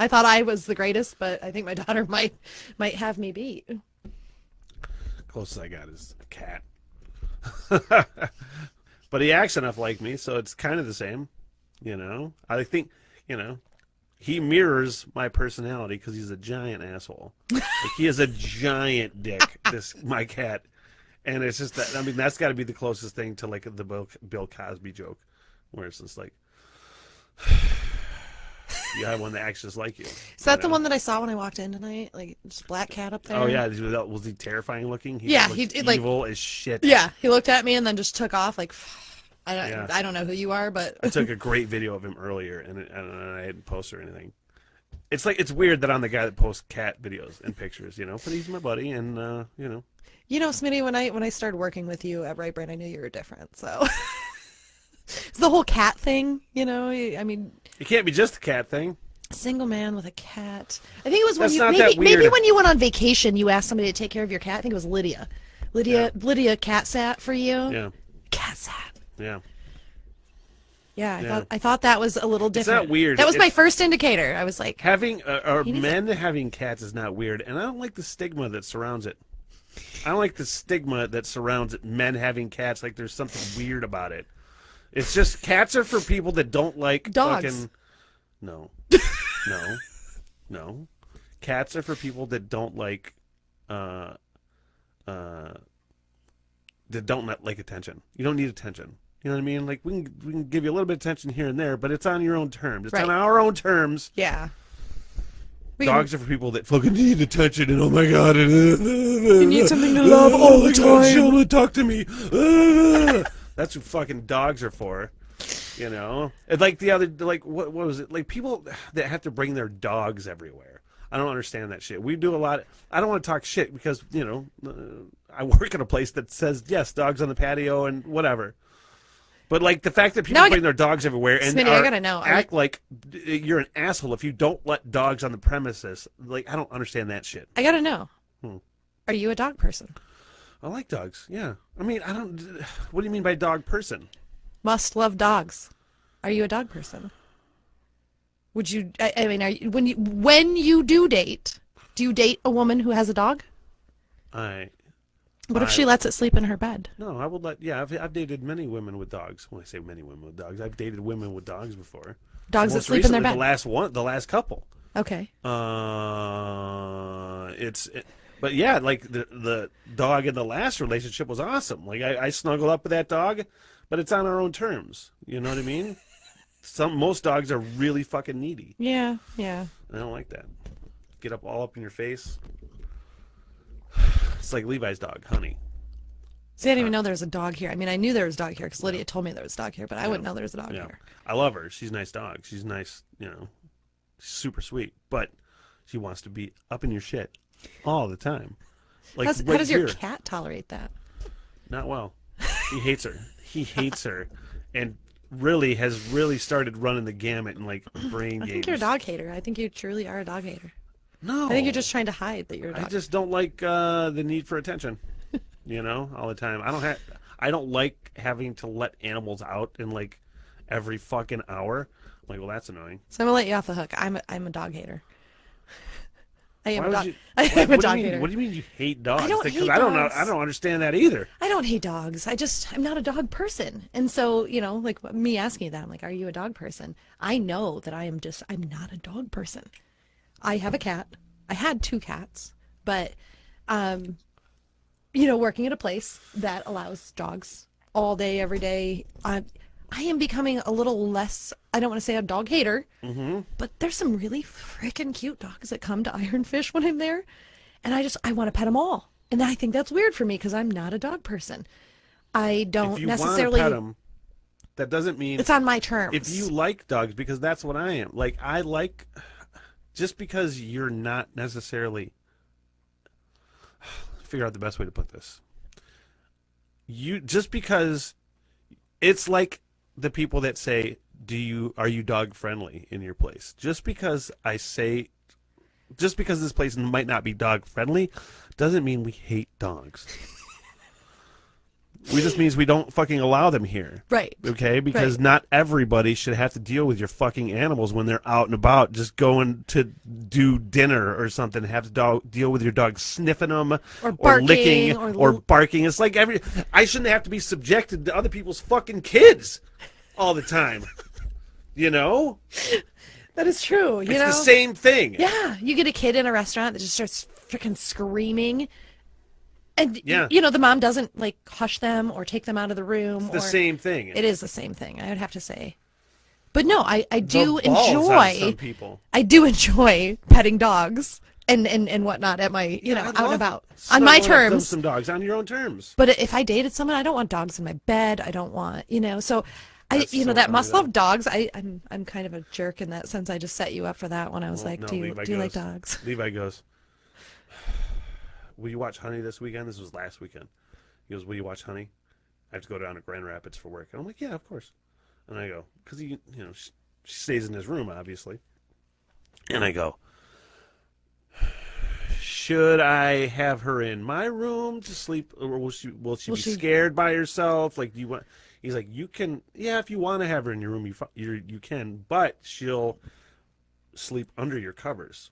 I thought I was the greatest, but I think my daughter might have me beat. Closest I got is a cat. But he acts enough like me, so it's kind of the same. I think, he mirrors my personality because he's a giant asshole. Like, he is a giant dick, my cat. And it's just that, I mean, that's got to be the closest thing to like the Bill Cosby joke, where it's just like, you have one that acts just like you. Is that the one that I saw when I walked in tonight? Like, just black cat up there? Oh, yeah. Was he terrifying looking? Yeah. He evil as shit. Yeah. He looked at me and then just took off like, I don't know who you are, but... I took a great video of him earlier, and I didn't post or anything. It's weird that I'm the guy that posts cat videos and pictures, but he's my buddy, and, Smitty, when I started working with you at Right Brain, I knew you were different, so... It's the whole cat thing, I mean... It can't be just a cat thing. Single man with a cat. I think it was when maybe when you went on vacation, you asked somebody to take care of your cat. I think it was Lydia. Lydia cat sat for you. Yeah. Cat sat. Yeah. Yeah, I thought that was a little different. It's not weird. That was my first indicator. I was like, having men having cats is not weird, and I don't like the stigma that surrounds it. I don't like the stigma that surrounds men having cats. Like there's something weird about it. It's just cats are for people that don't like dogs. Fucking... No. Cats are for people that don't like that don't like attention. You don't need attention. You know what I mean? Like we can give you a little bit of attention here and there, but it's on your own terms. It's on our own terms. Yeah. Dogs are for people that fucking need attention and oh my god, you need something to love all the time. She'll talk to me. That's what fucking dogs are for. And like the other, like what was it? Like people that have to bring their dogs everywhere. I don't understand that shit. We do a lot. I don't want to talk shit because I work in a place that says yes, dogs on the patio and whatever. But like the fact that people bring their dogs everywhere and Smitty, I gotta know. act like you're an asshole if you don't let dogs on the premises. Like I don't understand that shit. I gotta know. Are you a dog person? I like dogs. Yeah. I mean, I don't. What do you mean by dog person? Must love dogs. Are you a dog person? Would you? I mean, when you do you date a woman who has a dog? What if she lets it sleep in her bed? No, I would let. Yeah, I've dated many women with dogs. When I say many women with dogs, I've dated women with dogs before. Dogs that sleep in their bed. The last couple. Okay. But yeah, like the dog in the last relationship was awesome. Like I snuggle up with that dog, but it's on our own terms. You know what I mean? Most dogs are really fucking needy. Yeah. I don't like that. Get all up in your face. It's like Levi's dog, Honey. See, I didn't even know there was a dog here. I mean, I knew there was a dog here because Lydia told me there was a dog here, but I wouldn't know there was a dog here. I love her. She's a nice dog. She's nice, super sweet. But she wants to be up in your shit all the time. Like how does your cat tolerate that? Not well. He hates her. He hates her. And has started running the gamut and like brain games. I think you're a dog hater. I think you truly are a dog hater. No. I think you're just trying to hide that you're a dog. I just don't like the need for attention. All the time. I don't like having to let animals out in like every fucking hour. I'm like, well, that's annoying. So I'm gonna let you off the hook. I'm a dog hater. I am a dog hater. What do you mean you hate dogs? I don't hate dogs. I don't understand that either. I don't hate dogs. I'm not a dog person. And so, like me asking you that, I'm like, are you a dog person? I know that I'm not a dog person. I have a cat. I had 2 cats, but, working at a place that allows dogs all day, every day, I am becoming a little less, I don't want to say a dog hater, but there's some really freaking cute dogs that come to Ironfish when I'm there, and I want to pet them all. And I think that's weird for me because I'm not a dog person. I don't necessarily... If you want to pet them, that doesn't mean... It's on my terms. If you like dogs, because that's what I am. Like, I like... Just because you're not necessarily... Figure out the best way to put this. Just because... It's like the people that say, are you dog friendly in your place? Just because this place might not be dog friendly doesn't mean we hate dogs. We just means we don't fucking allow them here. Right. Okay? Because Right. not everybody should have to deal with your fucking animals when they're out and about, just going to do dinner or something. Have to deal with your dog sniffing them Or barking, licking or barking. It's like I shouldn't have to be subjected to other people's fucking kids all the time. You know? That is true. You It's know? the same thing. Yeah. You get a kid in a restaurant that just starts freaking screaming. And, Yeah. you know, the mom doesn't, like, hush them or take them out of the room. It's the same thing. It is the same thing, I would have to say. But no, I do The balls on some enjoy, people. I do enjoy petting dogs and whatnot at my, you know, I out love and about. On my snuggling up terms. some dogs on your own terms. But if I dated someone, I don't want dogs in my bed. I don't want, you know, so That's you know, so that funny, must though. love dogs. I'm kind of a jerk in that sense. I just set you up for that when I was like, No, do you Levi like goes. dogs? Levi goes, will you watch Honey this weekend? This was last weekend. He goes, will you watch Honey? I have to go down to Grand Rapids for work. And I'm like, yeah, of course. And I go, because he, you know, she stays in his room, obviously. And I go, should I have her in my room to sleep, or will she be scared by herself? Like, do you want? He's like, you can, yeah, if you want to have her in your room, you can, but she'll sleep under your covers.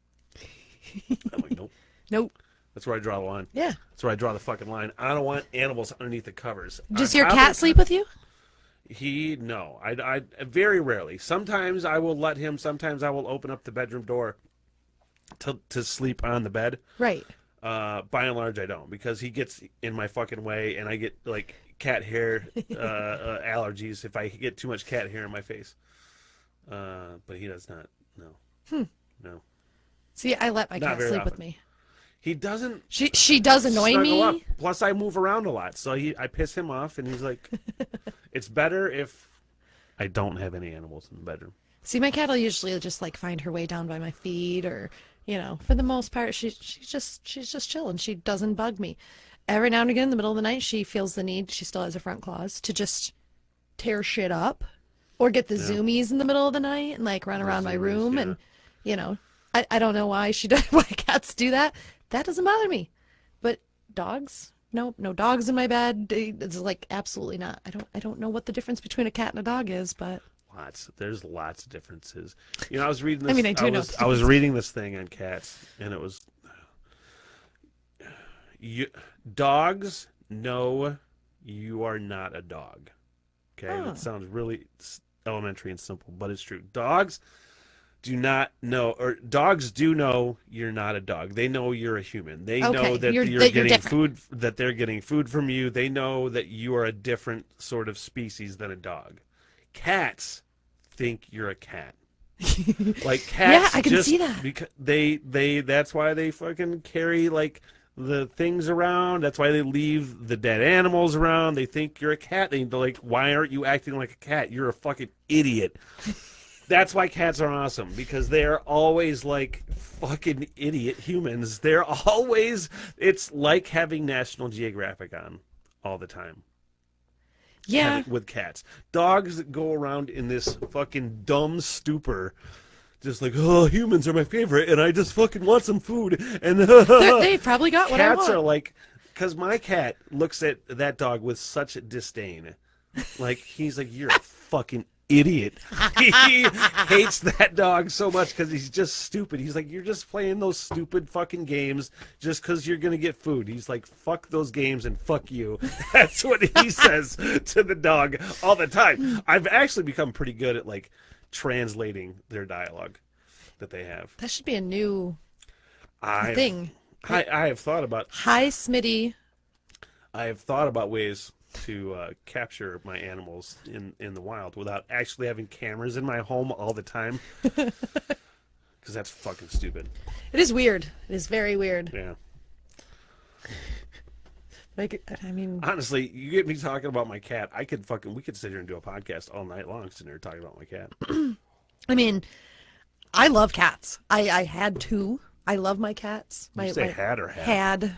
I'm like, nope. Nope. That's where I draw the line. Yeah. That's where I draw the fucking line. I don't want animals underneath the covers. Does your cat sleep with you? No. I very rarely. Sometimes I will let him. Sometimes I will open up the bedroom door to sleep on the bed. Right. By and large, I don't, because he gets in my fucking way, and I get like cat hair allergies if I get too much cat hair in my face. But he does not. No. No. See, I let my Not cat very sleep with often. me. He doesn't. She does annoy snuggle me. up. Plus, I move around a lot, so I piss him off, and he's like, "It's better if I don't have any animals in the bedroom." See, my cat will usually just like find her way down by my feet, or you know, for the most part, she's just chilling. She doesn't bug me. Every now and again, in the middle of the night, she feels the need. She still has her front claws to just tear shit up, or get the zoomies in the middle of the night and like run around my room, and you know, I don't know why she does. Why cats do that? That doesn't bother me, but dogs. No dogs in my bed. It's like absolutely not. I don't know what the difference between a cat and a dog is, but There's lots of differences. You know, I was reading this. I mean, I do know. I was reading this thing on cats, and it was dogs know you are not a dog. Okay, that sounds really elementary and simple, but it's true. Dogs do not know, or dogs do know you're not a dog. They know you're a human. They know that you're getting different. food, that they're getting food from you. They know that you are a different sort of species than a dog. Cats think you're a cat. Like cats, Yeah, I can see that. Because they that's why they fucking carry like the things around. That's why they leave the dead animals around. They think you're a cat. They're like, why aren't you acting like a cat? You're a fucking idiot. That's why cats are awesome, because they're always like fucking idiot humans. They're always, it's like having National Geographic on all the time. yeah. With cats. Dogs that go around in this fucking dumb stupor, just like, oh, humans are my favorite, and I just fucking want some food. And They probably got what I cats want. are like, because my cat looks at that dog with such disdain. Like, he's like, you're a fucking idiot. He hates that dog so much because he's just stupid. He's like, you're just playing those stupid fucking games just because you're gonna get food. He's like, fuck those games and fuck you. That's what he says to the dog all the time. I've actually become pretty good at like translating their dialogue that they have. That should be a new I thing. I have thought about Hi, Smitty. I have thought about ways to capture my animals in the wild without actually having cameras in my home all the time, because that's fucking stupid. It is weird. It is very weird. Yeah. Like, I mean, Honestly, you get me talking about my cat, we could sit here and do a podcast all night long sitting here talking about my cat. I love cats. I had two. I love my cats. You say had or had? Had.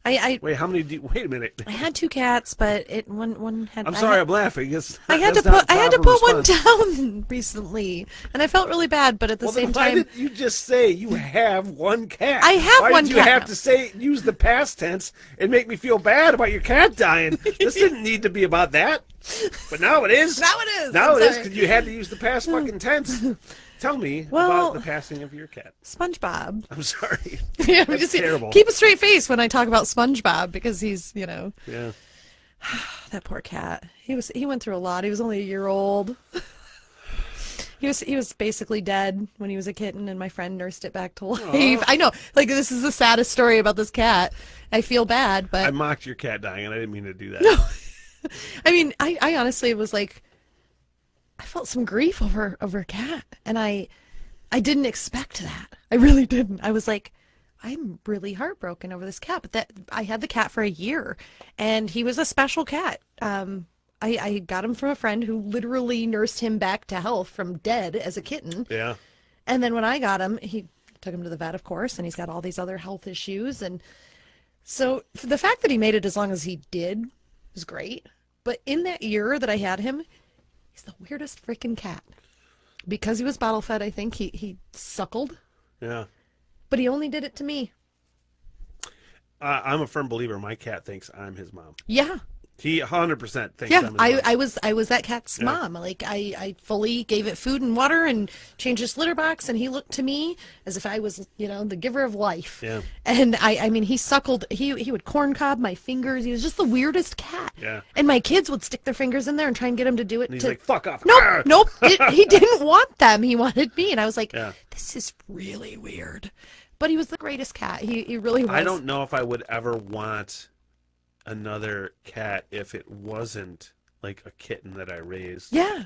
Wait, how many wait a minute. I had 2 cats, but one had. I'm sorry, I'm laughing. I had to put one down recently, and I felt really bad. But at the same why time, did you just say you have one cat? I have why one did you cat have now. to say use the past tense and make me feel bad about your cat dying? This didn't need to be about that, but now it is. Now it is. Now I'm it is sorry. because you had to use the past fucking tense. Tell me Well, about the passing of your cat. SpongeBob. I'm sorry. Yeah, That's just terrible. keep a straight face when I talk about SpongeBob because he's, Yeah. that poor cat. He went through a lot. He was only a year old. He was basically dead when he was a kitten, and my friend nursed it back to life. Aw. I know, like this is the saddest story about this cat. I feel bad, but I mocked your cat dying, and I didn't mean to do that. I mean, I honestly was like, I felt some grief over a cat, and I didn't expect that. I really didn't. I was like, I'm really heartbroken over this cat, but that I had the cat for a year, and he was a special cat. I got him from a friend who literally nursed him back to health from dead as a kitten. Yeah. And then when I got him, he took him to the vet, of course, and he's got all these other health issues. And so the fact that he made it as long as he did was great. But in that year that I had him, he's the weirdest freaking cat. Because he was bottle fed, I think he suckled, Yeah. but he only did it to me. I'm a firm believer. My cat thinks I'm his mom. Yeah. He 100% thinks Yeah, I'm his mom. I was that cat's mom. Like I fully gave it food and water and changed its litter box, and he looked to me as if I was, the giver of life. Yeah. And I mean, he suckled. He would corn cob my fingers. He was just the weirdest cat. Yeah. And my kids would stick their fingers in there and try and get him to do it. And he's like, fuck off. Nope, Arr! nope. He didn't want them. He wanted me, and I was like, Yeah. this is really weird. But he was the greatest cat. He really was. I don't know if I would ever want another cat if it wasn't like a kitten that I raised. Yeah.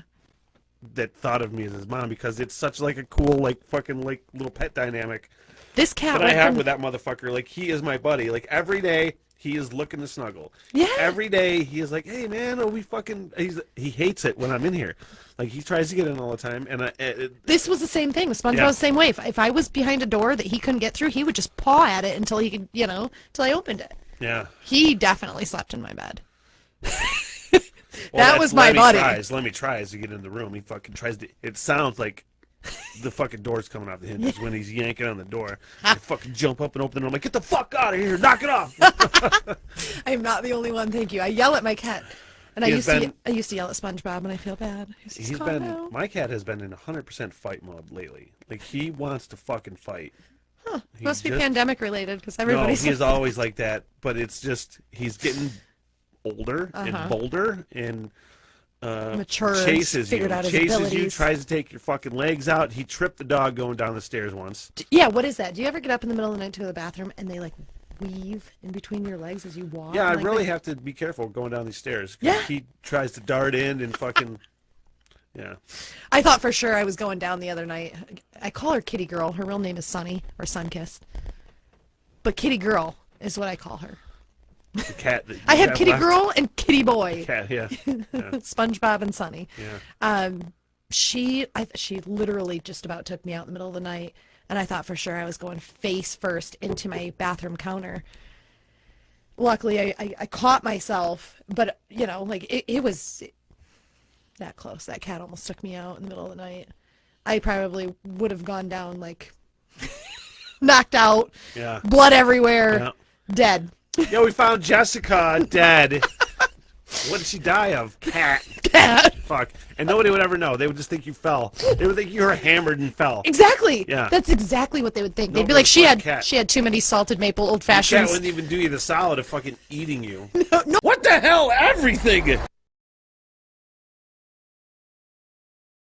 That thought of me as his mom, because it's such like a cool like fucking like little pet dynamic This cat that I went have from with that motherfucker. Like, he is my buddy. Like, every day he is looking to snuggle. Yeah. Every day he is like, hey man, are we fucking? He hates it when I'm in here. Like, he tries to get in all the time, and This was the same thing. SpongeBob Yeah. was the same way. If I was behind a door that he couldn't get through, he would just paw at it until he could, until I opened it. yeah. He definitely slept in my bed. Well, That that's was my Lemmy buddy. Lemmy tries to get in the room. He fucking tries to. It sounds like the fucking door's coming off the hinges when he's yanking on the door. I fucking jump up and open the door. I'm like, get the fuck out of here! Knock it off! I am not the only one. Thank you. I yell at my cat, and I He used has to yell at SpongeBob, and I feel bad. He's been. My cat has been in 100% fight mode lately. Like, he wants to fucking fight. Huh. He Must be just- pandemic related because No, everybody's he's always like that. But it's just he's getting older and bolder and Mature, chases figured you, out his chases you, abilities. tries to take your fucking legs out. He tripped the dog going down the stairs once. Yeah, what is that? Do you ever get up in the middle of the night to go to the bathroom and they like weave in between your legs as you walk? Yeah, I and, like, really they- have to be careful going down these stairs. 'Cause Yeah. he tries to dart in and fucking. Yeah. I thought for sure I was going down the other night. I call her Kitty Girl. Her real name is Sunny or Sunkissed. But Kitty Girl is what I call her. The cat. That I you have have Kitty left. Girl and Kitty Boy. Cat. Yeah. Yeah. SpongeBob and Sunny. Yeah. She literally just about took me out in the middle of the night, and I thought for sure I was going face first into my bathroom counter. Luckily, I caught myself, but it was that close. That cat almost took me out in the middle of the night. I probably would have gone down like knocked out, Yeah. blood everywhere, Yeah. dead. Yeah, we found Jessica dead. What did she die of? Cat. Cat. Fuck. And nobody would ever know. They would just think you fell. They would think you were hammered and fell. Exactly. Yeah. That's exactly what they would think. They'd be Nobody like, would find cat. she had too many salted maple old Cat fashions. wouldn't even do you the solid of fucking eating you. No. What the hell? Everything!